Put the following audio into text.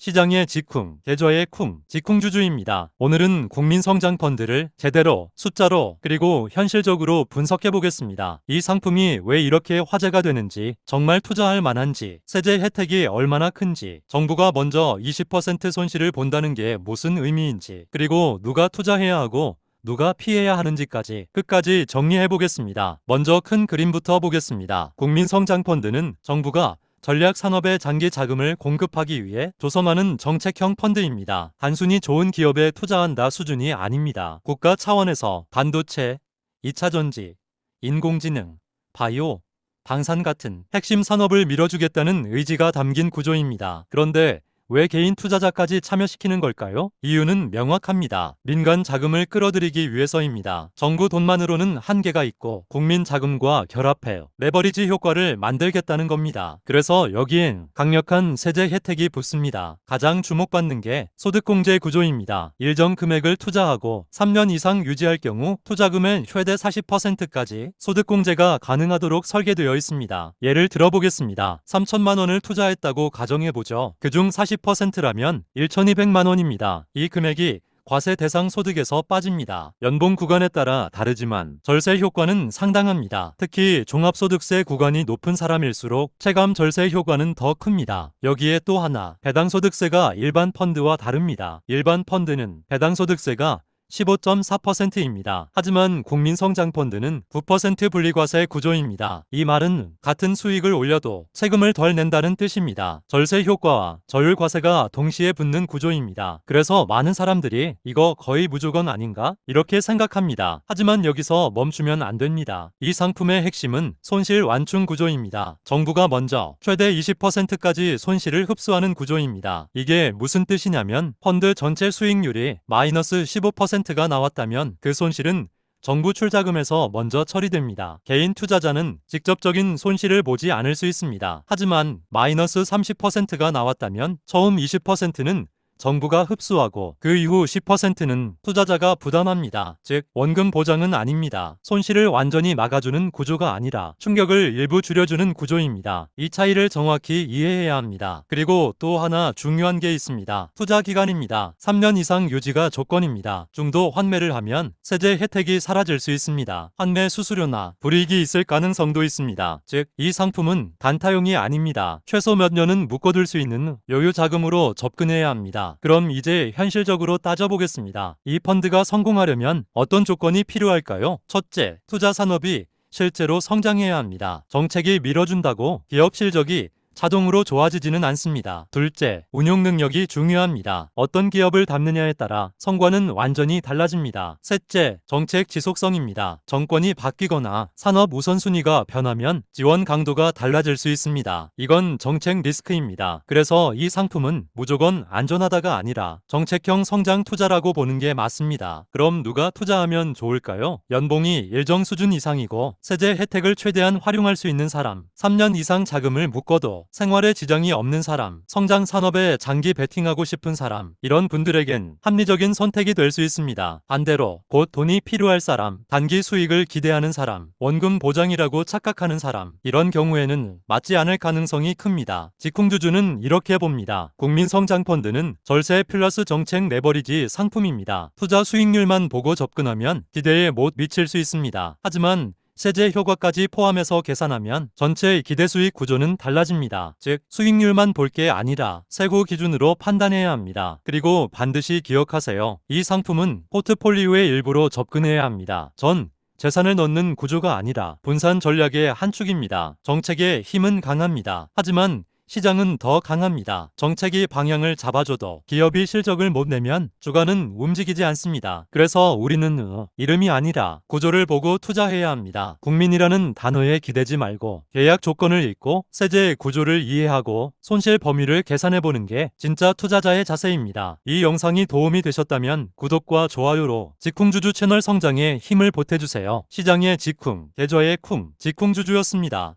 시장의 직쿵, 계좌의 쿵, 직쿵주주입니다. 오늘은 국민성장펀드를 제대로 숫자로 그리고 현실적으로 분석해 보겠습니다. 이 상품이 왜 이렇게 화제가 되는지, 정말 투자할 만한지, 세제 혜택이 얼마나 큰지, 정부가 먼저 20% 손실을 본다는 게 무슨 의미인지, 그리고 누가 투자해야 하고 누가 피해야 하는지까지 끝까지 정리해 보겠습니다. 먼저 큰 그림부터 보겠습니다. 국민성장펀드는 정부가 전략산업에 장기 자금을 공급하기 위해 조성하는 정책형 펀드입니다. 단순히 좋은 기업에 투자한다 수준이 아닙니다. 국가 차원에서 반도체, 2차전지, 인공지능, 바이오, 방산 같은 핵심 산업을 밀어주겠다는 의지가 담긴 구조입니다. 그런데 왜 개인 투자자까지 참여시키는 걸까요? 이유는 명확합니다. 민간 자금을 끌어들이기 위해서입니다. 정부 돈만으로는 한계가 있고 국민 자금과 결합해 레버리지 효과를 만들겠다는 겁니다. 그래서 여기엔 강력한 세제 혜택이 붙습니다. 가장 주목받는 게 소득공제 구조입니다. 일정 금액을 투자하고 3년 이상 유지할 경우 투자금의 최대 40%까지 소득공제가 가능하도록 설계되어 있습니다. 예를 들어보겠습니다. 3천만 원을 투자했다고 가정해보죠. 그중 40%라면 1,200만 원입니다. 이 금액이 과세 대상 소득에서 빠집니다. 연봉 구간에 따라 다르지만 절세 효과는 상당합니다. 특히 종합소득세 구간이 높은 사람일수록 체감 절세 효과는 더 큽니다. 여기에 또 하나, 배당소득세가 일반 펀드와 다릅니다. 일반 펀드는 배당소득세가 15.4%입니다. 하지만 국민성장펀드는 9% 분리과세 구조입니다. 이 말은 같은 수익을 올려도 세금을 덜 낸다는 뜻입니다. 절세 효과와 저율과세가 동시에 붙는 구조입니다. 그래서 많은 사람들이 이거 거의 무조건 아닌가? 이렇게 생각합니다. 하지만 여기서 멈추면 안 됩니다. 이 상품의 핵심은 손실 완충 구조입니다. 정부가 먼저 최대 20%까지 손실을 흡수하는 구조입니다. 이게 무슨 뜻이냐면 펀드 전체 수익률이 마이너스 15%가 나왔다면 그 손실은 정부 출자금에서 먼저 처리됩니다. 개인 투자자는 직접적인 손실을 보지 않을 수 있습니다. 하지만 마이너스 30%가 나왔다면 처음 20%는 정부가 흡수하고 그 이후 10%는 투자자가 부담합니다. 즉 원금 보장은 아닙니다. 손실을 완전히 막아주는 구조가 아니라 충격을 일부 줄여주는 구조입니다. 이 차이를 정확히 이해해야 합니다. 그리고 또 하나 중요한 게 있습니다. 투자 기간입니다. 3년 이상 유지가 조건입니다. 중도 환매를 하면 세제 혜택이 사라질 수 있습니다. 환매 수수료나 불이익이 있을 가능성도 있습니다. 즉 이 상품은 단타용이 아닙니다. 최소 몇 년은 묶어둘 수 있는 여유 자금으로 접근해야 합니다. 그럼 이제 현실적으로 따져보겠습니다. 이 펀드가 성공하려면 어떤 조건이 필요할까요? 첫째, 투자 산업이 실제로 성장해야 합니다. 정책이 밀어준다고 기업 실적이 자동으로 좋아지지는 않습니다. 둘째, 운용 능력이 중요합니다. 어떤 기업을 담느냐에 따라 성과는 완전히 달라집니다. 셋째, 정책 지속성입니다. 정권이 바뀌거나 산업 우선순위가 변하면 지원 강도가 달라질 수 있습니다. 이건 정책 리스크입니다. 그래서 이 상품은 무조건 안전하다가 아니라 정책형 성장 투자라고 보는 게 맞습니다. 그럼 누가 투자하면 좋을까요? 연봉이 일정 수준 이상이고 세제 혜택을 최대한 활용할 수 있는 사람, 3년 이상 자금을 묶어도 생활에 지장이 없는 사람, 성장 산업에 장기 베팅하고 싶은 사람, 이런 분들에겐 합리적인 선택이 될 수 있습니다. 반대로 곧 돈이 필요할 사람, 단기 수익을 기대하는 사람, 원금 보장이라고 착각하는 사람, 이런 경우에는 맞지 않을 가능성이 큽니다. 직쿵주주는 이렇게 봅니다. 국민성장펀드는 절세 플러스 정책 레버리지 상품입니다. 투자 수익률만 보고 접근하면 기대에 못 미칠 수 있습니다. 하지만 세제 효과까지 포함해서 계산하면 전체 기대 수익 구조는 달라집니다. 즉 수익률만 볼 게 아니라 세후 기준으로 판단해야 합니다. 그리고 반드시 기억하세요. 이 상품은 포트폴리오의 일부로 접근해야 합니다. 전 재산을 넣는 구조가 아니라 분산 전략의 한 축입니다. 정책의 힘은 강합니다. 하지만 시장은 더 강합니다. 정책이 방향을 잡아줘도 기업이 실적을 못 내면 주가는 움직이지 않습니다. 그래서 우리는 이름이 아니라 구조를 보고 투자해야 합니다. 국민이라는 단어에 기대지 말고 계약 조건을 읽고 세제 구조를 이해하고 손실 범위를 계산해보는 게 진짜 투자자의 자세입니다. 이 영상이 도움이 되셨다면 구독과 좋아요로 직쿵주주 채널 성장에 힘을 보태주세요. 시장의 직쿵, 계좌의 쿵, 직쿵주주였습니다.